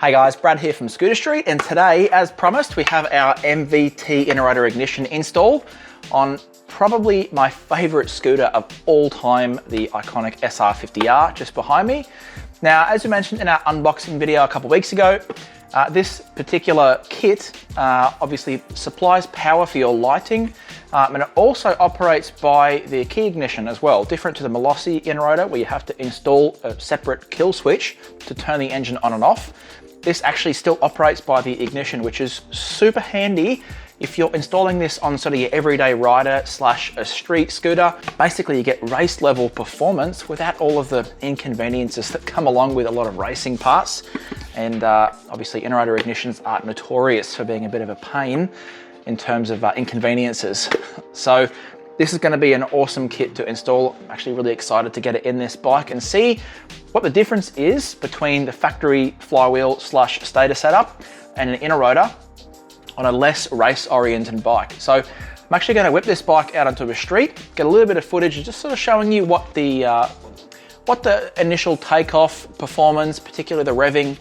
Hey guys, Brad here from Scooter Street, and today, as promised, we have our MVT inner rotor ignition install on probably my favorite scooter of all time, the iconic SR50R, just behind me. Now, as we mentioned in our unboxing video a couple of weeks ago, this particular kit obviously supplies power for your lighting, and it also operates by the key ignition as well, different to the Molossi inner rotor where you have to install a separate kill switch to turn the engine on and off. This actually still operates by the ignition, which is super handy if you're installing this on sort of your everyday rider slash a street scooter. Basically, you get race level performance without all of the inconveniences that come along with a lot of racing parts. And obviously, inner rotor ignitions are notorious for being a bit of a pain in terms of inconveniences. So this is going to be an awesome kit to install. I'm actually really excited to get it in this bike and see what the difference is between the factory flywheel slash stator setup and an inner rotor on a less race oriented bike. So I'm actually going to whip this bike out onto a street, get a little bit of footage, just sort of showing you what the initial takeoff performance, particularly the revving,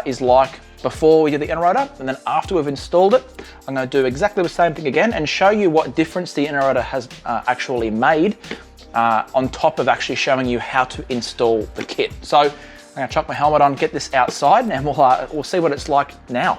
is like before we do the inner rotor, and then after we've installed it, I'm going to do exactly the same thing again and show you what difference the inner rotor has actually made on top of actually showing you how to install the kit. So I'm going to chuck my helmet on, get this outside, and we'll see what it's like now.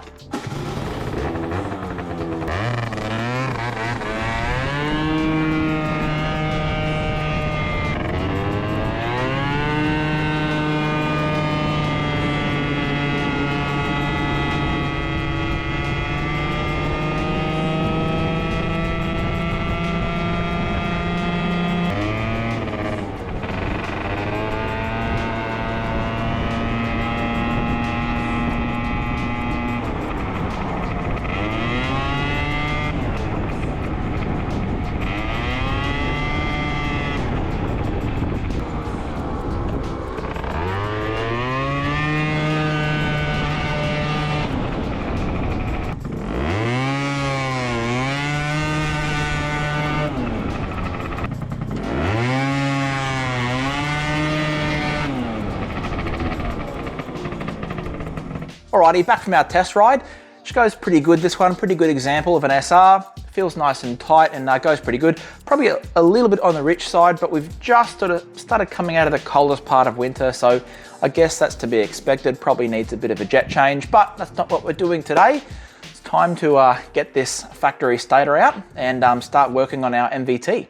Alrighty, back from our test ride, which goes pretty good. This one, pretty good example of an SR. Feels nice and tight and goes pretty good. Probably a little bit on the rich side, but we've just sort of started coming out of the coldest part of winter, so I guess that's to be expected. Probably needs a bit of a jet change, but that's not what we're doing today. It's time to get this factory stator out and start working on our MVT.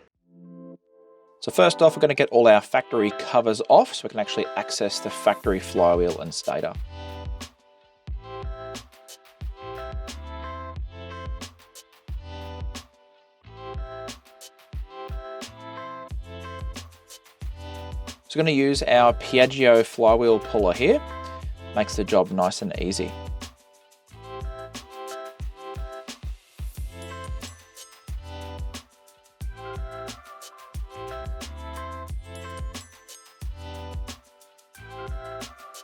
So first off, we're going to get all our factory covers off so we can actually access the factory flywheel and stator. So we're going to use our Piaggio flywheel puller here. Makes the job nice and easy.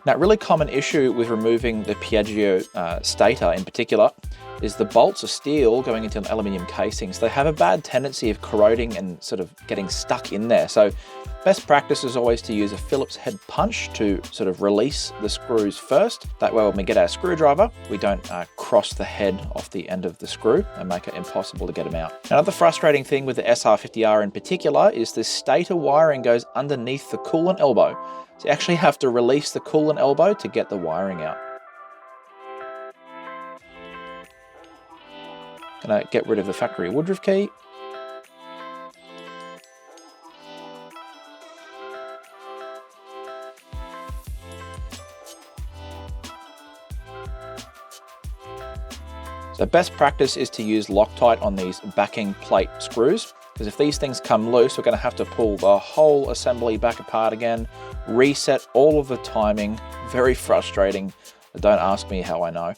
Now, a really common issue with removing the Piaggio stator in particular is the bolts of steel going into an aluminium casing. So they have a bad tendency of corroding and sort of getting stuck in there. So best practice is always to use a Phillips head punch to sort of release the screws first. That way when we get our screwdriver, we don't cross the head off the end of the screw and make it impossible to get them out. Another frustrating thing with the SR50R in particular is the stator wiring goes underneath the coolant elbow. So you actually have to release the coolant elbow to get the wiring out. Gonna get rid of the factory woodruff key. So best practice is to use Loctite on these backing plate screws, because if these things come loose, we're going to have to pull the whole assembly back apart again, reset all of the timing. Very frustrating. Don't ask me how I know.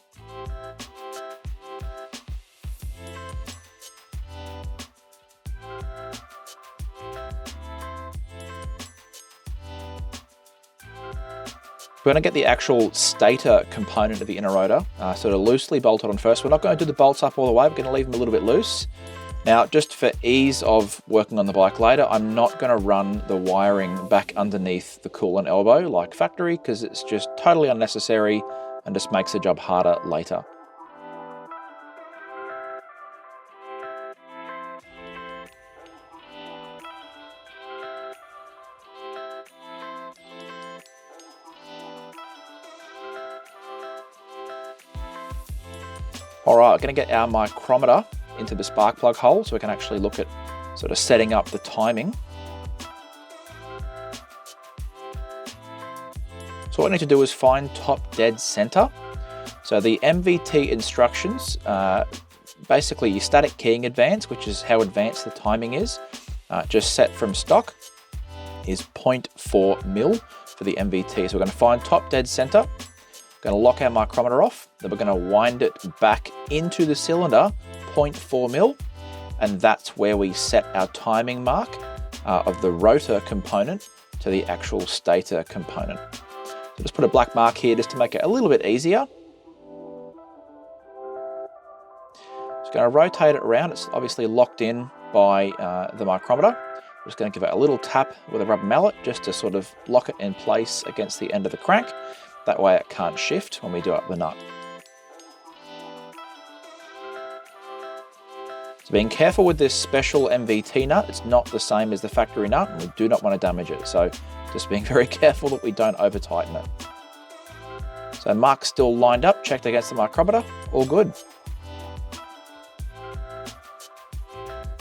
We're going to get the actual stator component of the inner rotor sort of loosely bolted on first. We're not going to do the bolts up all the way. We're going to leave them a little bit loose. Now, just for ease of working on the bike later, I'm not going to run the wiring back underneath the coolant elbow like factory, because it's just totally unnecessary, and just makes the job harder later. All right, we're going to get our micrometer into the spark plug hole so we can actually look at sort of setting up the timing. So what we need to do is find top dead center. So the MVT instructions, basically your static keying advance, which is how advanced the timing is, just set from stock, is 0.4 mil for the MVT. So we're going to find top dead center. Going to lock our micrometer off, then we're going to wind it back into the cylinder, 0.4 mil, and that's where we set our timing mark of the rotor component to the actual stator component. So just put a black mark here just to make it a little bit easier. Just going to rotate it around. It's obviously locked in by the micrometer. Just going to give it a little tap with a rubber mallet just to sort of lock it in place against the end of the crank. That way it can't shift when we do up the nut. So being careful with this special MVT nut, it's not the same as the factory nut and we do not want to damage it. So just being very careful that we don't over tighten it. So mark's still lined up, checked against the micrometer, all good.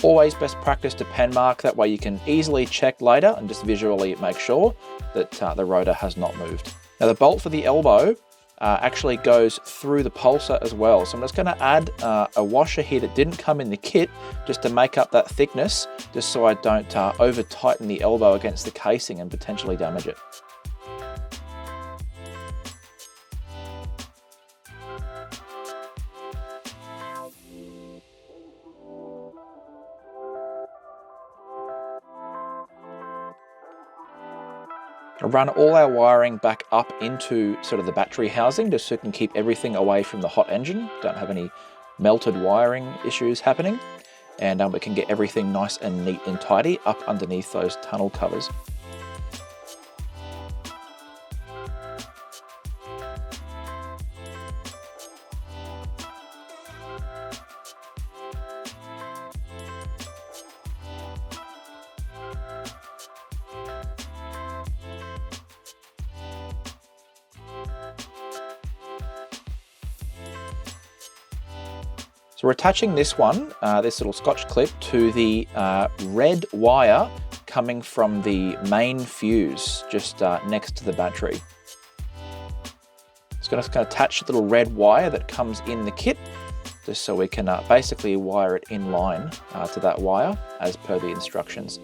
Always best practice to pen mark, that way you can easily check later and just visually make sure that the rotor has not moved. Now the bolt for the elbow actually goes through the pulsar as well. So I'm just going to add a washer here that didn't come in the kit just to make up that thickness, just so I don't over tighten the elbow against the casing and potentially damage it. Run all our wiring back up into sort of the battery housing just so we can keep everything away from the hot engine, don't have any melted wiring issues happening, and we can get everything nice and neat and tidy up underneath those tunnel covers. So we're attaching this one, this little Scotch clip, to the red wire coming from the main fuse just next to the battery. It's going to attach the little red wire that comes in the kit, just so we can basically wire it in line to that wire as per the instructions.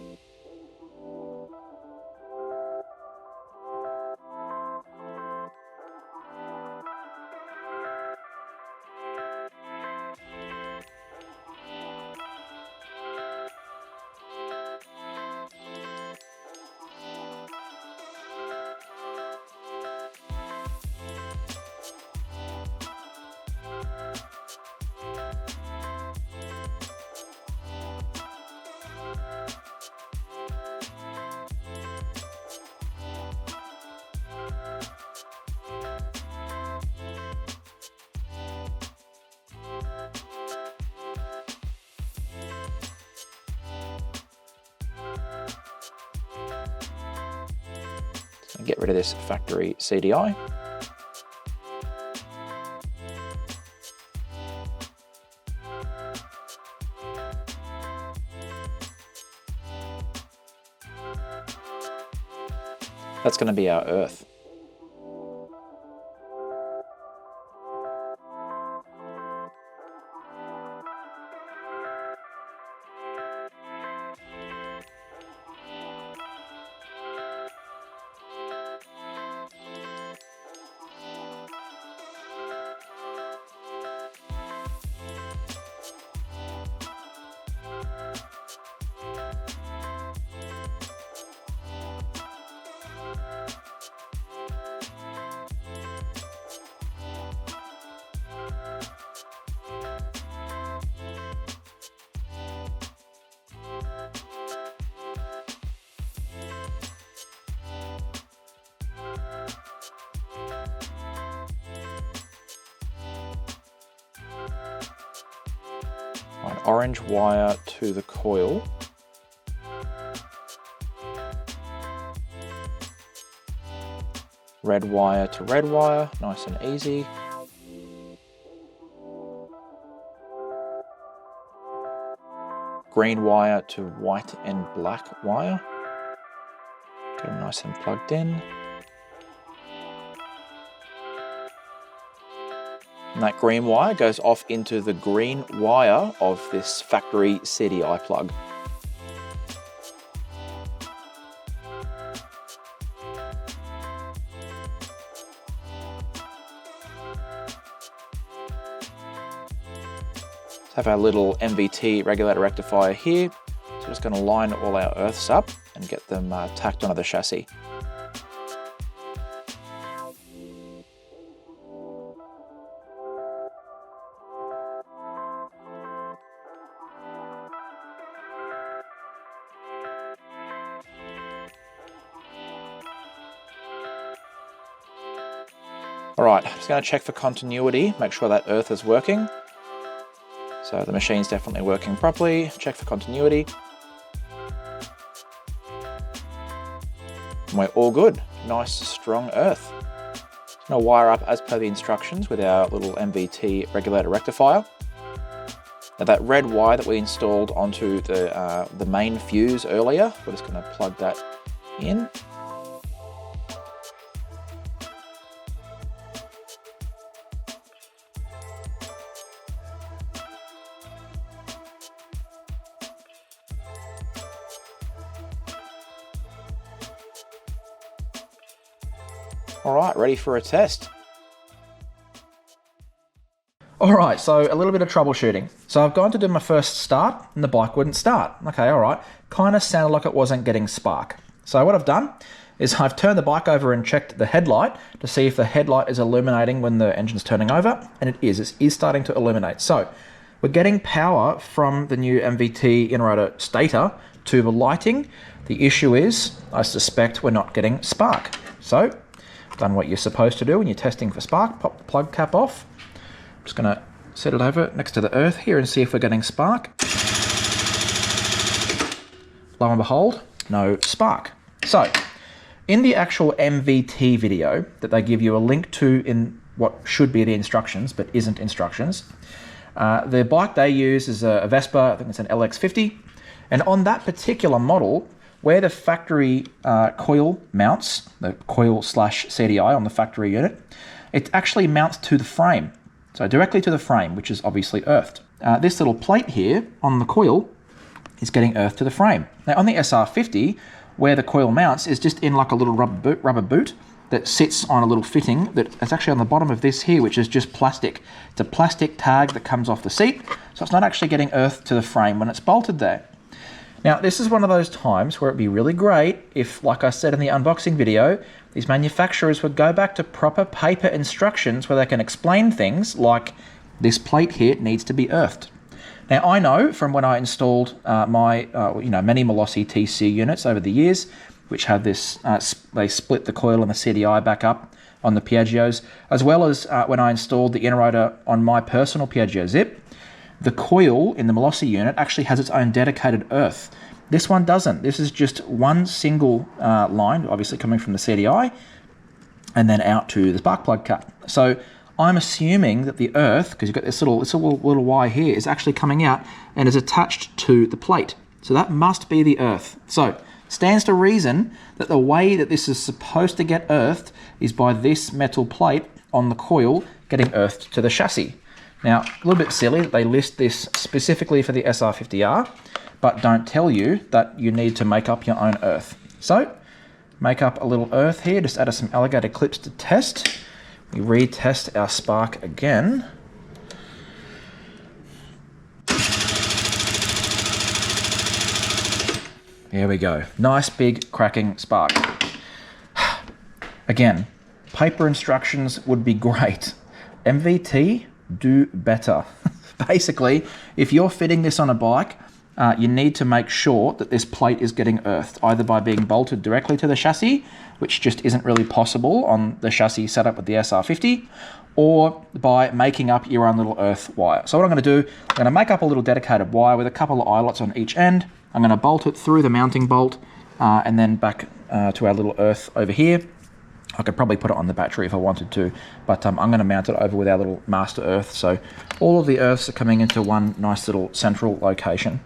And get rid of this factory CDI. That's going to be our earth. orange wire to the coil. Red wire to red wire, nice and easy. Green wire to white and black wire. Get them nice and plugged in. And that green wire goes off into the green wire of this factory CDI plug. Have our little MVT regulator rectifier here. So we're just going to line all our earths up and get them tacked onto the chassis. All right, just going to check for continuity, make sure that earth is working. So the machine's definitely working properly. Check for continuity. And we're all good. Nice, strong earth. Now wire up as per the instructions with our little MVT regulator rectifier. Now that red wire that we installed onto the main fuse earlier, we're just going to plug that in. All right, ready for a test. All right, so a little bit of troubleshooting. So I've gone to do my first start and the bike wouldn't start. Okay, all right. Kind of sounded like it wasn't getting spark. So what I've done is I've turned the bike over and checked the headlight to see if the headlight is illuminating when the engine's turning over, and it is. It is starting to illuminate. So we're getting power from the new MVT in-rotor stator to the lighting. The issue is, I suspect we're not getting spark. So done what you're supposed to do when you're testing for spark. Pop the plug cap off. I'm just going to set it over next to the earth here and see if we're getting spark. Lo and behold, no spark. So in the actual MVT video that they give you a link to in what should be the instructions but isn't instructions, the bike they use is a Vespa, I think it's an LX50, and on that particular model, where the factory coil mounts, the coil/CDI on the factory unit, it actually mounts to the frame. So directly to the frame, which is obviously earthed. This little plate here on the coil is getting earthed to the frame. Now on the SR50, where the coil mounts is just in like a little rubber boot that sits on a little fitting that's actually on the bottom of this here, which is just plastic. It's a plastic tag that comes off the seat, so it's not actually getting earthed to the frame when it's bolted there. Now, this is one of those times where it'd be really great if, like I said in the unboxing video, these manufacturers would go back to proper paper instructions where they can explain things like this plate here needs to be earthed. Now, I know from when I installed my many Malossi TC units over the years, which had this, they split the coil and the CDI back up on the Piaggios, as well as when I installed the in-rotor on my personal Piaggio Zip, the coil in the Malossi unit actually has its own dedicated earth. This one doesn't. This is just one single line, obviously coming from the CDI, and then out to the spark plug cap. So I'm assuming that the earth, because you've got this little wire here, is actually coming out and is attached to the plate. So that must be the earth. So stands to reason that the way that this is supposed to get earthed is by this metal plate on the coil getting earthed to the chassis. Now, a little bit silly that they list this specifically for the SR50R, but don't tell you that you need to make up your own earth. So, make up a little earth here, just add some alligator clips to test. We retest our spark again. Here we go. Nice big cracking spark. Again, paper instructions would be great. MVT, do better. Basically, if you're fitting this on a bike you need to make sure that this plate is getting earthed, either by being bolted directly to the chassis, which just isn't really possible on the chassis setup with the SR50, or by making up your own little earth wire. So what I'm going to do, I'm going to make up a little dedicated wire with a couple of eyelets on each end. I'm going to bolt it through the mounting bolt and then back to our little earth over here. I could probably put it on the battery if I wanted to, but I'm going to mount it over with our little master earth. So all of the earths are coming into one nice little central location.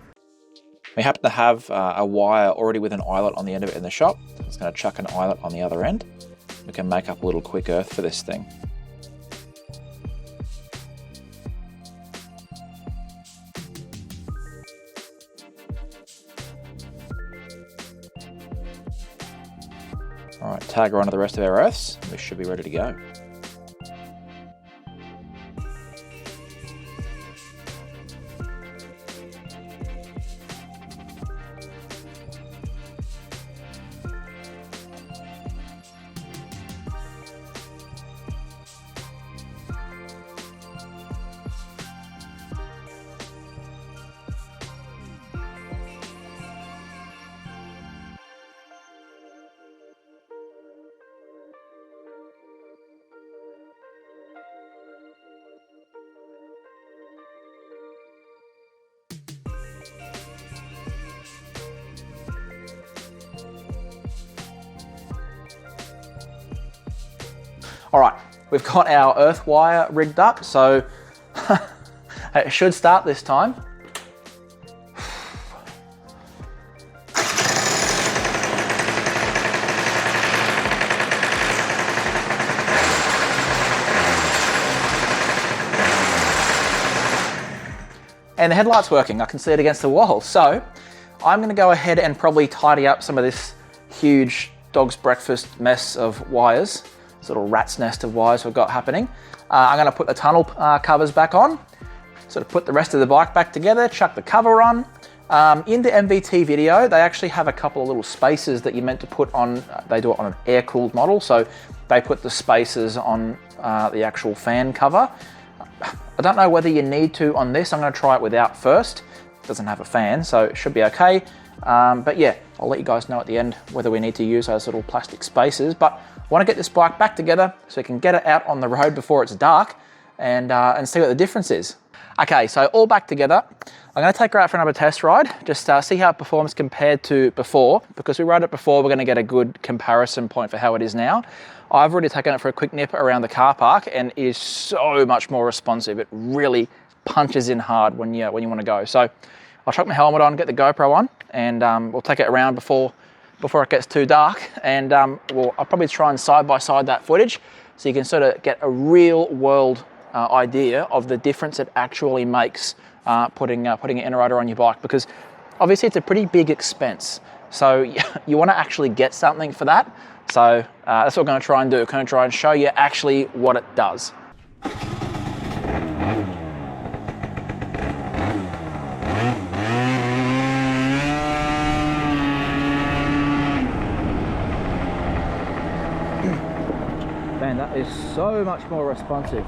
We happen to have a wire already with an eyelet on the end of it in the shop. I'm just going to chuck an eyelet on the other end. We can make up a little quick earth for this thing. All right, tag her onto the rest of our earths. We should be ready to go. All right, we've got our earth wire rigged up, so it should start this time. And the headlight's working, I can see it against the wall. So I'm gonna go ahead and probably tidy up some of this huge dog's breakfast mess of wires. This little rat's nest of wires we've got happening. I'm gonna put the tunnel covers back on, sort of put the rest of the bike back together, chuck the cover on. In the MVT video, they actually have a couple of little spacers that you're meant to put on, they do it on an air-cooled model, so they put the spacers on the actual fan cover. I don't know whether you need to on this. I'm gonna try it without first. It doesn't have a fan, so it should be okay. But yeah, I'll let you guys know at the end whether we need to use those little plastic spacers. But I want to get this bike back together so we can get it out on the road before it's dark and see what the difference is. Okay, so all back together. I'm going to take her out for another test ride, just see how it performs compared to before. Because we rode it before, we're going to get a good comparison point for how it is now. I've already taken it for a quick nip around the car park and it is so much more responsive. It really punches in hard when you want to go. So I'll chuck my helmet on, get the GoPro on, and we'll take it around before it gets too dark. And I'll probably try and side-by-side that footage so you can sort of get a real-world idea of the difference it actually makes putting an inner-rider on your bike, because obviously it's a pretty big expense. So you want to actually get something for that. So that's what we're going to try and do. We're going to try and show you actually what it does. Man, that is so much more responsive.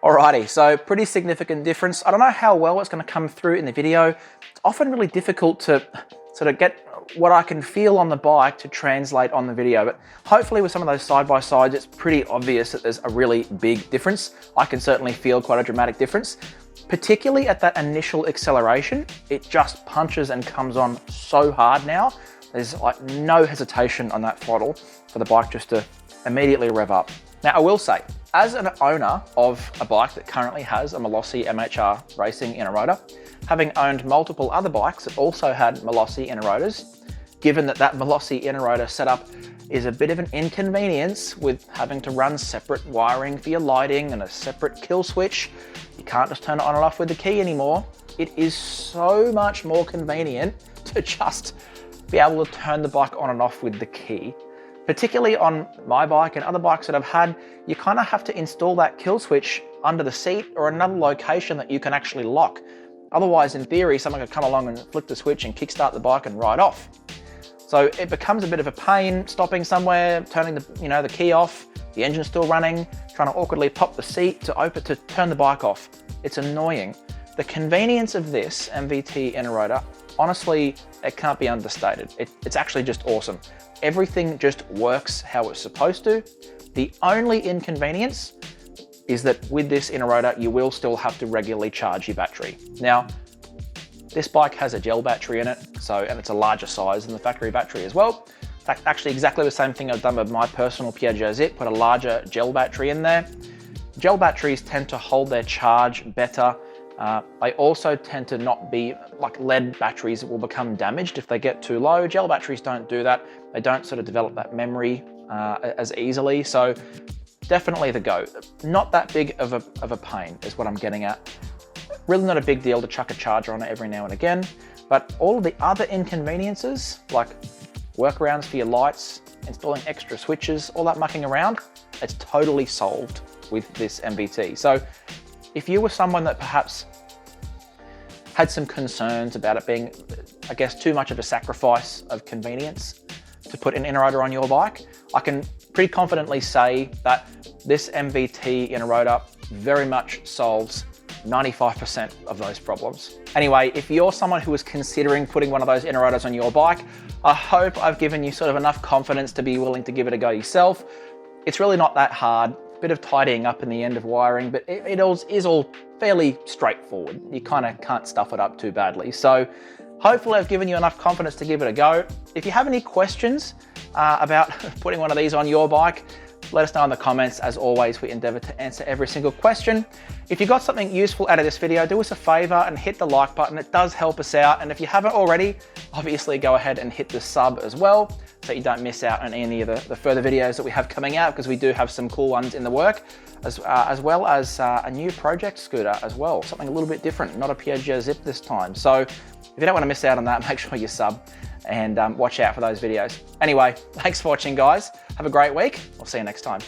Alrighty, so pretty significant difference. I don't know how well it's going to come through in the video. It's often really difficult to sort of get what I can feel on the bike to translate on the video, but hopefully with some of those side-by-sides, it's pretty obvious that there's a really big difference. I can certainly feel quite a dramatic difference, particularly at that initial acceleration. It just punches and comes on so hard now There's like no hesitation on that throttle for the bike just to immediately rev up. Now I will say, as an owner of a bike that currently has a Malossi MHR racing inner rotor, having owned multiple other bikes that also had Malossi inner rotors, given that that Malossi inner rotor setup is a bit of an inconvenience with having to run separate wiring for your lighting and a separate kill switch, you can't just turn it on and off with the key anymore. It is so much more convenient to just be able to turn the bike on and off with the key. Particularly on my bike and other bikes that I've had, you kind of have to install that kill switch under the seat or another location that you can actually lock. Otherwise, in theory, someone could come along and flick the switch and kickstart the bike and ride off. So it becomes a bit of a pain stopping somewhere, turning the key off, the engine's still running, trying to awkwardly pop the seat to turn the bike off. It's annoying. The convenience of this MVT inner rotor, honestly, it can't be understated. It's actually just awesome. Everything just works how it's supposed to. The only inconvenience is that with this inner rotor, you will still have to regularly charge your battery. Now, this bike has a gel battery in it, and it's a larger size than the factory battery as well. In fact, actually exactly the same thing I've done with my personal 𝐂𝐤𝐧𝐝 𝐒𝐜𝐲, put a larger gel battery in there. Gel batteries tend to hold their charge better. They also tend to not be like lead batteries that will become damaged if they get too low. Gel batteries don't do that. They don't sort of develop that memory as easily. So definitely the go. Not that big of a pain is what I'm getting at. Really not a big deal to chuck a charger on it every now and again, but all of the other inconveniences, like workarounds for your lights, installing extra switches, all that mucking around, it's totally solved with this MVT. So if you were someone that perhaps had some concerns about it being, I guess, too much of a sacrifice of convenience to put an inner rotor on your bike, I can pretty confidently say that this MVT inner rotor very much solves 95% of those problems. Anyway, if you're someone who is considering putting one of those inner rotors on your bike, I hope I've given you sort of enough confidence to be willing to give it a go yourself. It's really not that hard. Bit of tidying up in the end of wiring, but it is all fairly straightforward. You kind of can't stuff it up too badly. So hopefully I've given you enough confidence to give it a go. If you have any questions about putting one of these on your bike, let us know in the comments. As always, we endeavor to answer every single question. If you got something useful out of this video, do us a favor and hit the like button. It does help us out. And if you haven't already, obviously go ahead and hit the sub as well, so you don't miss out on any of the further videos that we have coming out, because we do have some cool ones in the work, as well as a new project scooter as well. Something a little bit different, not a 𝐂𝐤𝐧𝐝 this time. So if you don't want to miss out on that, make sure you sub and watch out for those videos. Anyway, thanks for watching, guys. Have a great week. We'll see you next time.